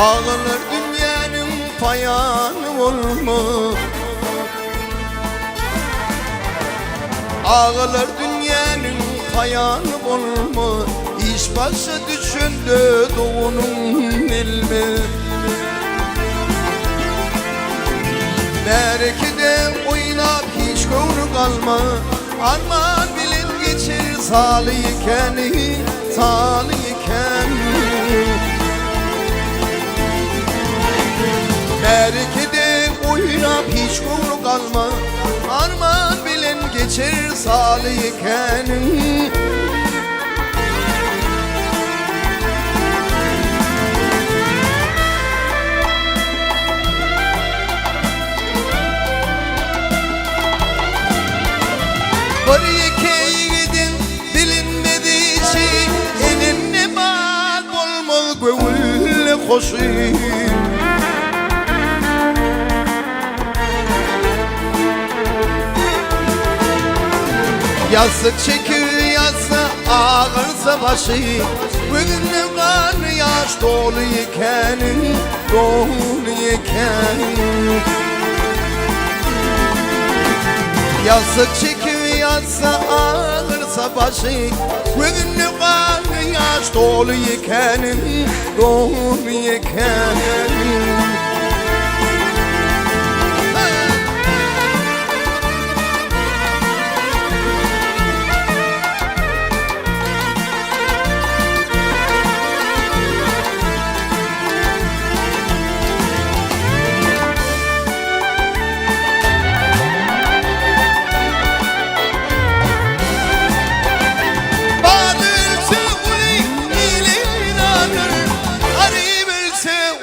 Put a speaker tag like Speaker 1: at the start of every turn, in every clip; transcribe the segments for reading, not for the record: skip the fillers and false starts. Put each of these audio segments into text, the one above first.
Speaker 1: Ağlar dünyanın payanı olma. Ağlar dünyanın payanı olma. İş başı düşündü doğunun ilmi. Belki de oynap hiç gönlü kalma. Armağan bilin geçir salıyken, salıyken. Belki de oynap hiç gönlü kalma. Armağan bilin geçir salıyken. Oraya gidin bilinmediği şey, elinle bal bol bol gönülle koşayım. Yazık çekir yazsa ağırsa başı, bugünle kan yaş doluyken, doluyken. Yazık çekir yazsa ağırsa başı, bugünle kan yaş doluyken, doluyken.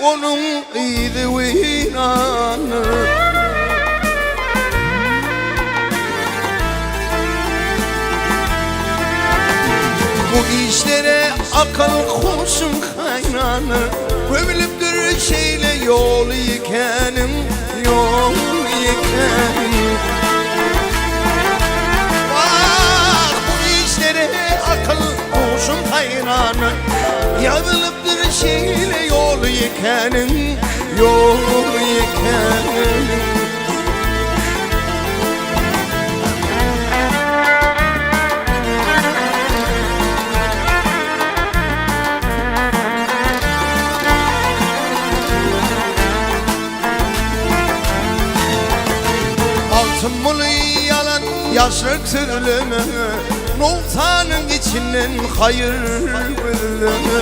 Speaker 1: Onun iyiydi ve inanır. Bu işlere akıl kurşun kaynanır. Gömülüptür şeyle yol yikenim, yol yikenim. Bak bu işlere akıl kurşun kaynanır. Yazılıptır şeyle yol yikenim, yol yikenim. Altın bulu yalan yaşlık sürülümü, noktanın içinden hayır bölümü.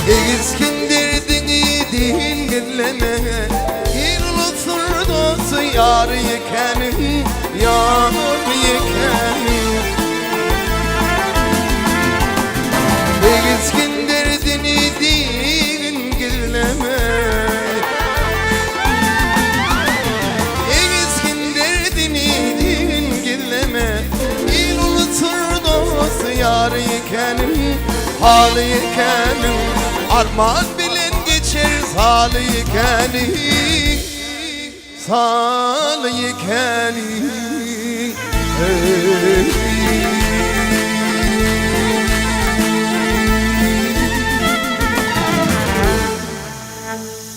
Speaker 1: Eğizkindirdin dinleme, İrlutur dostu yar yekenim, yar yekenim. Eğizkindirdin dinleme, Eğizkindirdin dinleme, İrlutur dostu yar yekenim, hal yekenim. Armağan bilen geçer salıyken, salıyken.